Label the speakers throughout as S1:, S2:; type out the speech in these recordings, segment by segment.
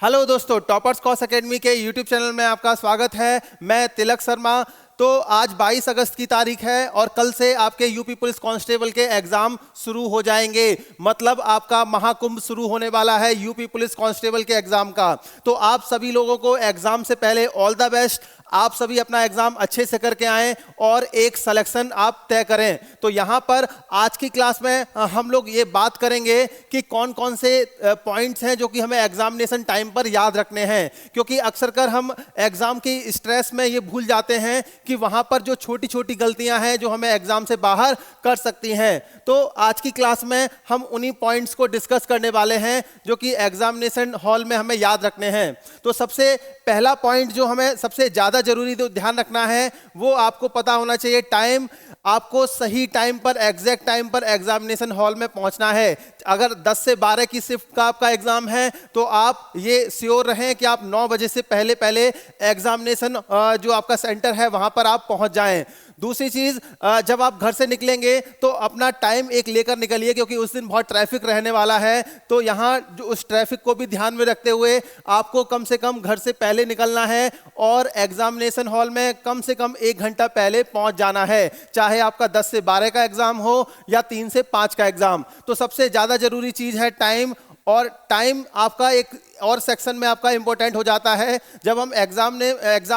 S1: Hello दोस्तों, toppers cos academy के YouTube channel में आपका स्वागत है। मैं तिलक शर्मा। तो आज 22 अगस्त की तारीख है और कल से आपके यूपी पुलिस कांस्टेबल के एग्जाम शुरू हो जाएंगे। मतलब आपका महाकुंभ शुरू होने वाला है यूपी पुलिस कांस्टेबल के एग्जाम का। तो आप सभी लोगों को एग्जाम से पहले ऑल द बेस्ट। आप सभी अपना एग्जाम अच्छे से करके आएं और एक सिलेक्शन आप तय करें। तो यहाँ पर आज की क्लास में हम लोग ये बात करेंगे कि कौन कौन से पॉइंट्स हैं जो कि हमें एग्जामिनेशन टाइम पर याद रखने हैं, क्योंकि अक्सर कर हम एग्जाम की स्ट्रेस में ये भूल जाते हैं कि वहाँ पर जो छोटी छोटी गलतियाँ हैं जो हमें एग्जाम से बाहर कर सकती हैं। तो आज की क्लास में हम उन्हीं पॉइंट्स को डिस्कस करने वाले हैं जो कि एग्जामिनेशन हॉल में हमें याद रखने हैं। तो सबसे पहला पॉइंट जो हमें सबसे ज़्यादा जरूरी ध्यान रखना है वो आपको पता होना चाहिए टाइम। आपको सही टाइम पर, एग्जैक्ट टाइम पर एग्जामिनेशन हॉल में पहुंचना है। अगर 10 से 12 की शिफ्ट का आपका एग्जाम है तो आप ये श्योर रहें कि आप 9 बजे से पहले पहले एग्जामिनेशन जो आपका सेंटर है वहां पर आप पहुंच जाएं। दूसरी चीज, जब आप घर से निकलेंगे तो अपना टाइम एक लेकर निकलिए, क्योंकि उस दिन बहुत ट्रैफिक रहने वाला है। तो यहाँ जो उस ट्रैफिक को भी ध्यान में रखते हुए आपको कम से कम घर से पहले निकलना है और एग्जामिनेशन हॉल में कम से कम 1 घंटा पहले पहुंच जाना है, चाहे आपका 10 से 12 का एग्जाम हो या 3 से 5 का एग्जाम। तो सबसे ज्यादा जरूरी चीज है टाइम। और टाइम आपका एक और सेक्शन में आपका इंपॉर्टेंट हो जाता है। जब हम एग्जाम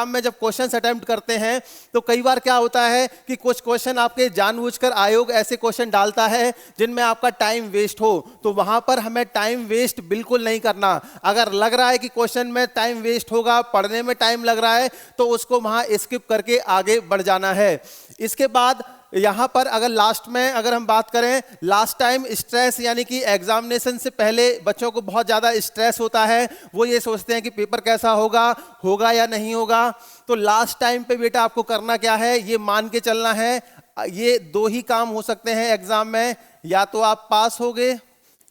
S1: में जब क्वेश्चंस अटेम्प्ट करते हैं तो कई बार क्या होता है कि कुछ क्वेश्चन आपके जानबूझकर आयोग ऐसे क्वेश्चन डालता है जिनमें आपका टाइम वेस्ट हो। तो वहां पर हमें टाइम वेस्ट बिल्कुल नहीं करना। अगर लग रहा है कि क्वेश्चन में टाइम वेस्ट होगा, पढ़ने में टाइम लग रहा है, तो उसको वहां स्किप करके आगे बढ़ जाना है। इसके बाद यहाँ पर अगर लास्ट में अगर हम बात करें, लास्ट टाइम स्ट्रेस, यानी कि एग्जामिनेशन से पहले बच्चों को बहुत ज़्यादा स्ट्रेस होता है। वो ये सोचते हैं कि पेपर कैसा होगा या नहीं होगा। तो लास्ट टाइम पे बेटा आपको करना क्या है, ये मान के चलना है। ये 2 ही काम हो सकते हैं एग्जाम में, या तो आप पास होगे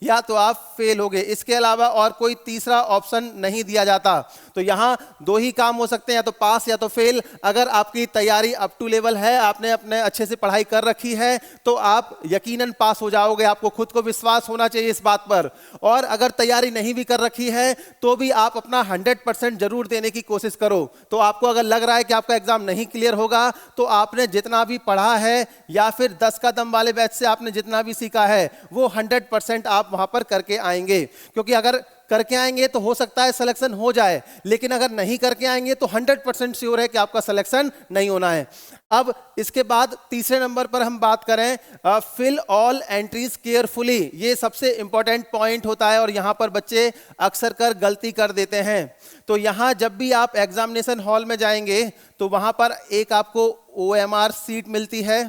S1: या तो आप फेल हो गए। इसके अलावा और कोई तीसरा ऑप्शन नहीं दिया जाता। तो यहाँ 2 ही काम हो सकते हैं, या तो पास या तो फेल। अगर आपकी तैयारी अप टू लेवल है, आपने अपने अच्छे से पढ़ाई कर रखी है, तो आप यकीनन पास हो जाओगे। आपको खुद को विश्वास होना चाहिए इस बात पर। और अगर तैयारी नहीं भी कर रखी है तो भी आप अपना 100% जरूर देने की कोशिश करो। तो आपको अगर लग रहा है कि आपका एग्जाम नहीं क्लियर होगा, तो आपने जितना भी पढ़ा है या फिर 10 का दम वाले बैच से आपने जितना भी सीखा है वो 100% आप वहां पर करके आएंगे। क्योंकि अगर करके आएंगे तो हो सकता है सिलेक्शन हो जाए, लेकिन अगर नहीं करके आएंगे तो 100% श्योर है कि आपका सिलेक्शन नहीं होना है। अब इसके बाद तीसरे नंबर पर हम बात करें, फिल ऑल एंट्रीज केयरफुली। ये सबसे इंपॉर्टेंट पॉइंट होता है और यहां पर बच्चे अक्सर कर गलती कर देते हैं। तो यहां जब भी आप एग्जामिनेशन हॉल में जाएंगे तो वहां पर एक आपको OMR सीट मिलती है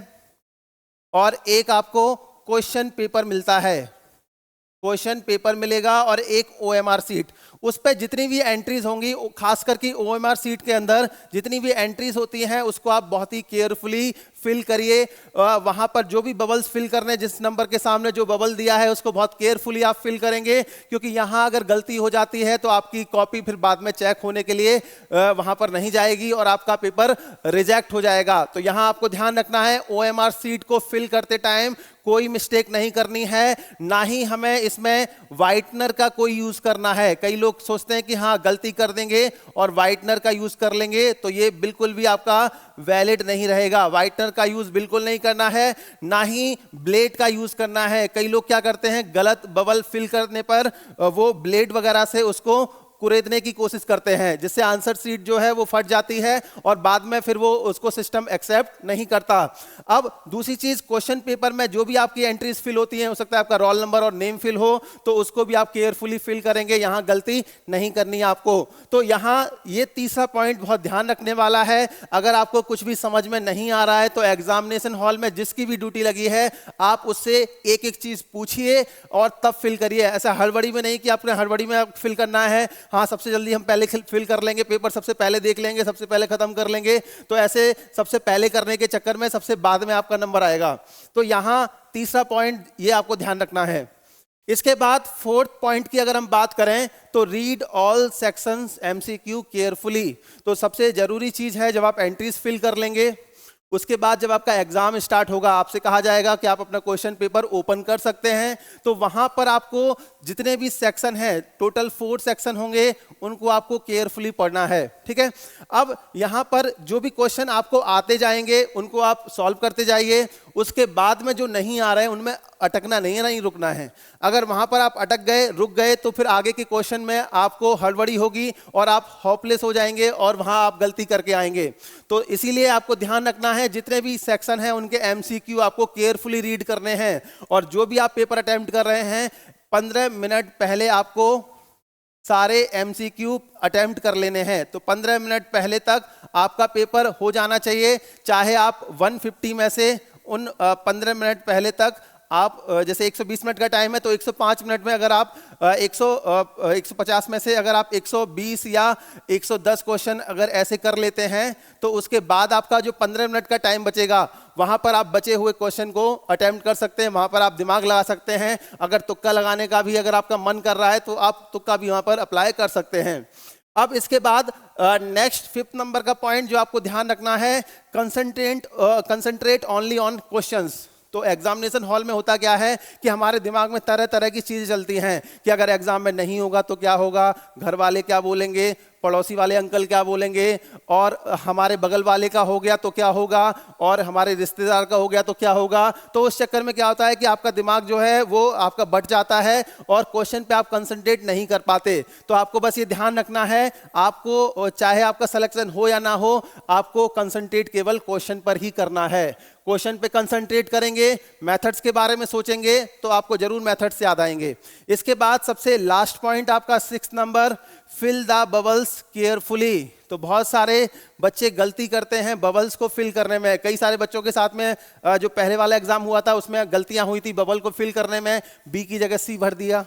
S1: और एक आपको क्वेश्चन पेपर मिलता है। क्वेश्चन पेपर मिलेगा और एक OMR सीट। उस पर जितनी भी एंट्रीज होंगी, खासकर की OMR सीट के अंदर जितनी भी एंट्रीज होती हैं उसको आप बहुत ही केयरफुली फिल करिए। वहां पर जो भी बबल्स फिल करने, जिस नंबर के सामने जो बबल दिया है उसको बहुत केयरफुली आप फिल करेंगे, क्योंकि यहां अगर गलती हो जाती है तो आपकी कॉपी फिर बाद में चेक होने के लिए वहां पर नहीं जाएगी और आपका पेपर रिजेक्ट हो जाएगा। तो यहां आपको ध्यान रखना है, OMR सीट को फिल करते टाइम कोई मिस्टेक नहीं करनी है। ना ही हमें इसमें व्हाइटनर का कोई यूज करना है। कई लोग सोचते हैं कि हाँ गलती कर देंगे और व्हाइटनर का यूज कर लेंगे, तो ये बिल्कुल भी आपका वैलिड नहीं रहेगा। व्हाइटनर का यूज बिल्कुल नहीं करना है, ना ही ब्लेड का यूज करना है। कई लोग क्या करते हैं, गलत बबल फिल करने पर वो ब्लेड वगैरह से उसको कुरेदने की कोशिश करते हैं, जिससे आंसर शीट जो है वो फट जाती है और बाद में फिर वो उसको सिस्टम एक्सेप्ट नहीं करता। अब दूसरी चीज, क्वेश्चन पेपर में जो भी आपकी एंट्रीज फिल होती हैं, हो सकता है आपका रोल नंबर और नेम फिल हो, तो उसको भी आप केयरफुली फिल करेंगे। यहां गलती नहीं करनी है आपको। तो यहां ये तीसरा पॉइंट बहुत ध्यान रखने वाला है। अगर आपको कुछ भी समझ में नहीं आ रहा है तो एग्जामिनेशन हॉल में जिसकी भी ड्यूटी लगी है आप उससे एक एक चीज पूछिए और तब फिल करिए। ऐसा हड़बड़ी में नहीं कि आपने हड़बड़ी में फिल करना है, हाँ सबसे जल्दी हम पहले फिल कर लेंगे, पेपर सबसे पहले देख लेंगे, सबसे पहले खत्म कर लेंगे। तो ऐसे सबसे पहले करने के चक्कर में सबसे बाद में आपका नंबर आएगा। तो यहां तीसरा पॉइंट ये आपको ध्यान रखना है। इसके बाद फोर्थ पॉइंट की अगर हम बात करें तो read all sections MCQ carefully. तो सबसे जरूरी चीज है, जब आप एंट्रीज फिल कर लेंगे उसके बाद जब आपका एग्जाम स्टार्ट होगा, आपसे कहा जाएगा कि आप अपना क्वेश्चन पेपर ओपन कर सकते हैं। तो वहां पर आपको जितने भी सेक्शन हैं, टोटल 4 सेक्शन होंगे, उनको आपको केयरफुली पढ़ना है। ठीक है, अब यहां पर जो भी क्वेश्चन आपको आते जाएंगे उनको आप सॉल्व करते जाइए। उसके बाद में जो नहीं आ रहे हैं उनमें अटकना नहीं है, नहीं रुकना है। अगर वहां पर आप अटक गए, रुक गए, तो फिर आगे के क्वेश्चन में आपको हड़बड़ी होगी और आप होपलेस हो जाएंगे और वहां आप गलती करके आएंगे। तो इसीलिए आपको ध्यान रखना है, जितने भी सेक्शन हैं उनके एमसीक्यू आपको केयरफुली रीड करने हैं। और जो भी आप पेपर अटेम्प्ट कर रहे हैं, 15 मिनट पहले आपको सारे एमसीक्यू अटेम्प्ट कर लेने हैं। तो 15 मिनट पहले तक आपका पेपर हो जाना चाहिए। चाहे आप 150 में से उन 15 मिनट पहले तक आप, जैसे 120 मिनट का टाइम है, तो 105 मिनट में अगर आप 150 में से अगर आप 120 या 110 क्वेश्चन अगर ऐसे कर लेते हैं, तो उसके बाद आपका जो 15 मिनट का टाइम बचेगा, वहां पर आप बचे हुए क्वेश्चन को अटेम्प्ट कर सकते हैं। वहां पर आप दिमाग लगा सकते हैं। अगर तुक्का लगाने का भी अगर आपका मन कर रहा है तो आप तुक्का भी वहां पर अप्लाई कर सकते हैं। अब इसके बाद नेक्स्ट 5th नंबर का पॉइंट जो आपको ध्यान रखना है, कंसंट्रेट ओनली ऑन क्वेश्चंस। तो एग्जामिनेशन हॉल में होता क्या है कि हमारे दिमाग में तरह तरह की चीजें चलती हैं कि अगर एग्जाम में नहीं होगा तो क्या होगा, घर वाले क्या बोलेंगे, पड़ोसी वाले अंकल क्या बोलेंगे, और हमारे बगल वाले का हो गया तो क्या होगा, और हमारे रिश्तेदार का हो गया तो क्या होगा। तो उस चक्कर में क्या होता है कि आपका दिमाग जो है वो आपका बट जाता है और क्वेश्चन पे आप कंसंट्रेट नहीं कर पाते। तो आपको बस ये ध्यान रखना है, आपको चाहे आपका सिलेक्शन हो या ना हो, आपको कंसंट्रेट केवल क्वेश्चन पर ही करना है। क्वेश्चन पे कंसंट्रेट करेंगे, मेथड्स के बारे में सोचेंगे तो आपको जरूर मेथड्स याद आएंगे। इसके बाद सबसे लास्ट पॉइंट आपका 6th number, fill the bubbles carefully. तो बहुत सारे बच्चे गलती करते हैं बबल्स को फिल करने में। कई सारे बच्चों के साथ में जो पहले वाला एग्जाम हुआ था उसमें गलतियां हुई थी बबल को फिल करने में। बी की जगह सी भर दिया।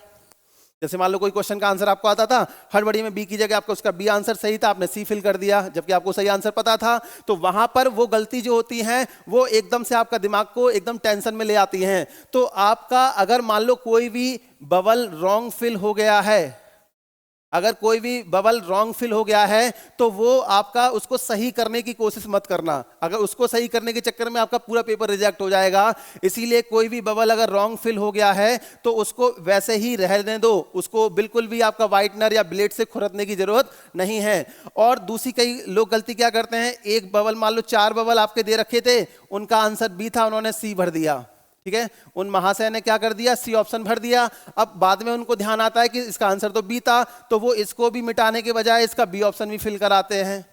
S1: जैसे मान लो कोई क्वेश्चन का आंसर आपको आता था, हड़बड़ी में बी की जगह आपको उसका बी आंसर सही था, आपने सी फिल कर दिया जबकि आपको सही आंसर पता था। तो वहां पर वो गलती जो होती है वो एकदम से आपका दिमाग को एकदम टेंशन में ले आती हैं। तो आपका अगर मान लो कोई भी बबल रॉन्ग फिल हो गया है, अगर कोई भी बबल रॉन्ग फिल हो गया है, तो वो आपका उसको सही करने की कोशिश मत करना। अगर उसको सही करने के चक्कर में आपका पूरा पेपर रिजेक्ट हो जाएगा। इसीलिए कोई भी बबल अगर रॉन्ग फिल हो गया है तो उसको वैसे ही रहने दो, उसको बिल्कुल भी आपका वाइटनर या ब्लेड से खुरदने की जरूरत नहीं है। और दूसरी कई लोग गलती क्या करते हैं, एक बबल, मान लो 4 बबल आपके दे रखे थे, उनका आंसर बी था, उन्होंने सी भर दिया। ठीक है, उन महाशय ने क्या कर दिया, सी ऑप्शन भर दिया। अब बाद में उनको ध्यान आता है कि इसका आंसर तो बी था, तो वो इसको भी मिटाने के बजाय इसका बी ऑप्शन भी फिल कराते हैं।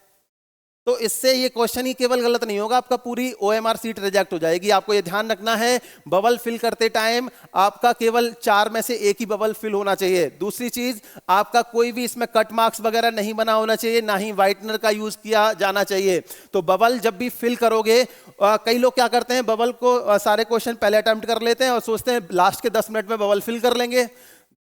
S1: तो इससे ये क्वेश्चन ही केवल गलत नहीं होगा, आपका पूरी OMR सीट रिजेक्ट हो जाएगी। आपको ये ध्यान रखना है, बबल फिल करते टाइम आपका केवल 4 में से एक ही बबल फिल होना चाहिए। दूसरी चीज, आपका कोई भी इसमें कट मार्क्स वगैरह नहीं बना होना चाहिए, ना ही व्हाइटनर का यूज किया जाना चाहिए। तो बबल जब भी फिल करोगे, कई लोग क्या करते हैं, बबल को सारे क्वेश्चन पहले अटेम्प्ट कर लेते हैं और सोचते हैं लास्ट के 10 मिनट में बबल फिल कर लेंगे।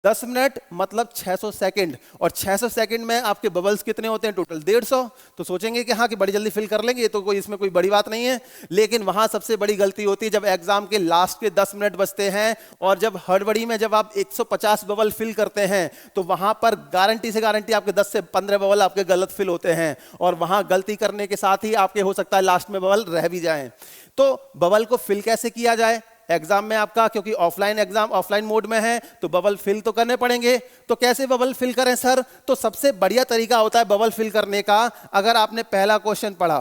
S1: 10 मिनट मतलब 600 सेकंड, और 600 सेकंड में आपके बबल्स कितने होते हैं, टोटल 150। तो सोचेंगे कि हाँ कि बड़ी जल्दी फिल कर लेंगे, ये तो कोई इसमें कोई बड़ी बात नहीं है। लेकिन वहां सबसे बड़ी गलती होती है जब एग्जाम के लास्ट के 10 मिनट बचते हैं और जब हड़बड़ी में जब आप 150 बबल फिल करते हैं, तो वहां पर गारंटी से गारंटी आपके 10 से 15 बबल आपके गलत फिल होते हैं। और वहां गलती करने के साथ ही आपके हो सकता है लास्ट में बबल रह भी जाए। तो बबल को फिल कैसे किया जाए एग्जाम में आपका, क्योंकि ऑफलाइन एग्जाम ऑफलाइन मोड में है, तो बबल फिल तो करने पड़ेंगे। तो कैसे बबल फिल करें सर? तो सबसे बढ़िया तरीका होता है बबल फिल करने का, अगर आपने पहला क्वेश्चन पढ़ा,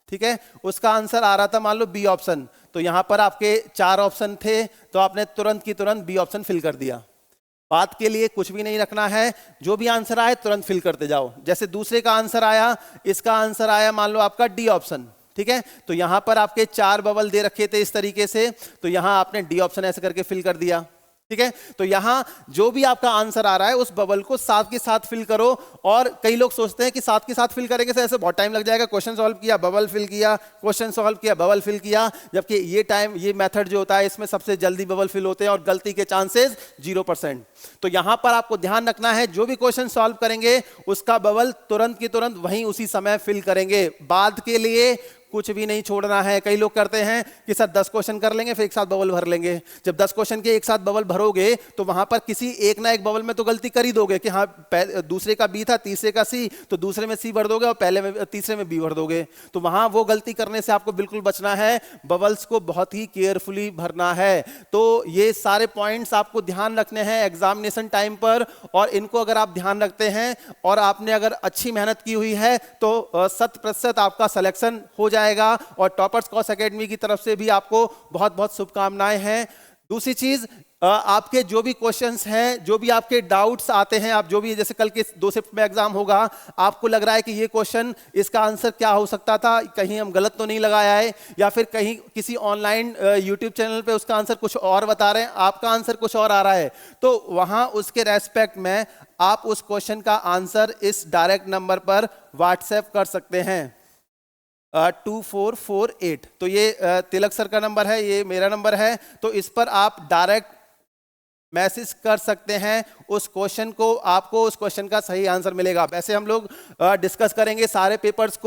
S1: ठीक है, उसका आंसर आ रहा था मान लो बी ऑप्शन, तो यहां पर आपके 4 ऑप्शन थे, तो आपने तुरंत की तुरंत बी ऑप्शन फिल कर दिया। बात के लिए कुछ भी नहीं रखना है, जो भी आंसर आए तुरंत फिल करते जाओ। जैसे दूसरे का आंसर आया, इसका आंसर आया मान लो आपका डी ऑप्शन, ठीक है, तो यहां पर आपके 4 बबल दे रखे थे इस तरीके से, तो यहां आपने डी ऑप्शन ऐसे करके फिल कर दिया। ठीक है, तो यहां जो भी आपका आंसर आ रहा है उस बबल को साथ के साथ फिल करो। और कई लोग सोचते हैं कि साथ के साथ फिल करेंगे ऐसे बहुत टाइम लग जाएगा, क्वेश्चन सॉल्व किया, बबल फिल किया, क्वेश्चन सॉल्व किया, बबल फिल किया, जबकि ये मेथड जो होता है इसमें सबसे जल्दी बबल फिल होते हैं और गलती के चांसेस 0%। तो यहां पर आपको ध्यान रखना है, जो भी क्वेश्चन सॉल्व करेंगे उसका बबल तुरंत की तुरंत वहीं उसी समय फिल करेंगे। बाद के लिए कुछ भी नहीं छोड़ना है। कई लोग करते हैं कि सर 10 क्वेश्चन कर लेंगे फिर एक साथ बबल भर लेंगे। जब 10 क्वेश्चन के एक साथ बबल भरोगे तो वहां पर किसी एक ना एक बबल में तो गलती कर ही दोगे कि हाँ दूसरे का बी था, तीसरे का सी, तो दूसरे में सी भर दोगे और पहले में तीसरे में बी भर दोगे। तो वहां वो गलती करने से आपको बिल्कुल बचना है, बबल्स को बहुत ही केयरफुली भरना है। तो ये सारे पॉइंट्स आपको ध्यान रखने हैं एग्जामिनेशन टाइम पर, और इनको अगर आप ध्यान रखते हैं और आपने अगर अच्छी मेहनत की हुई है तो 100% आपका सिलेक्शन हो जाएगा। और टॉपर्स कॉस एकेडमी की तरफ से भी आपको बहुत बहुत शुभकामनाएं हैं। दूसरी चीज, आपके जो भी क्वेश्चंस हैं, जो भी आपके डाउट्स आते हैं, आप जो भी जैसे कल के 2 शिफ्ट में एग्जाम होगा, आपको लग रहा है कि ये क्वेश्चन इसका आंसर क्या हो सकता था, कहीं हम गलत तो नहीं लगाया है, या फिर कहीं किसी ऑनलाइन यूट्यूब चैनल पे उसका आंसर कुछ और बता रहे हैं, आपका आंसर कुछ और आ रहा है, तो वहां उसके रेस्पेक्ट में आप उस क्वेश्चन का आंसर इस डायरेक्ट नंबर पर व्हाट्सएप कर सकते हैं 2448। तो ये तिलक सर का नंबर है, ये मेरा नंबर है, तो इस पर आप डायरेक्ट मैसेज कर सकते हैं उस क्वेश्चन को, आपको उस क्वेश्चन का सही आंसर मिलेगा। वैसे हम लोग डिस्कस करेंगे सारे पेपर्स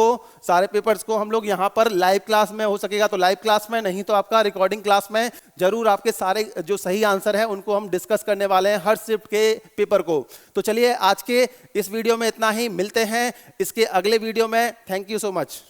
S1: को हम लोग यहाँ पर लाइव क्लास में, हो सकेगा तो लाइव क्लास में, नहीं तो आपका रिकॉर्डिंग क्लास में जरूर आपके सारे जो सही आंसर है उनको हम डिस्कस करने वाले हैं हर शिफ्ट के पेपर को। तो चलिए आज के इस वीडियो में इतना ही, मिलते हैं इसके अगले वीडियो में। Thank you so much.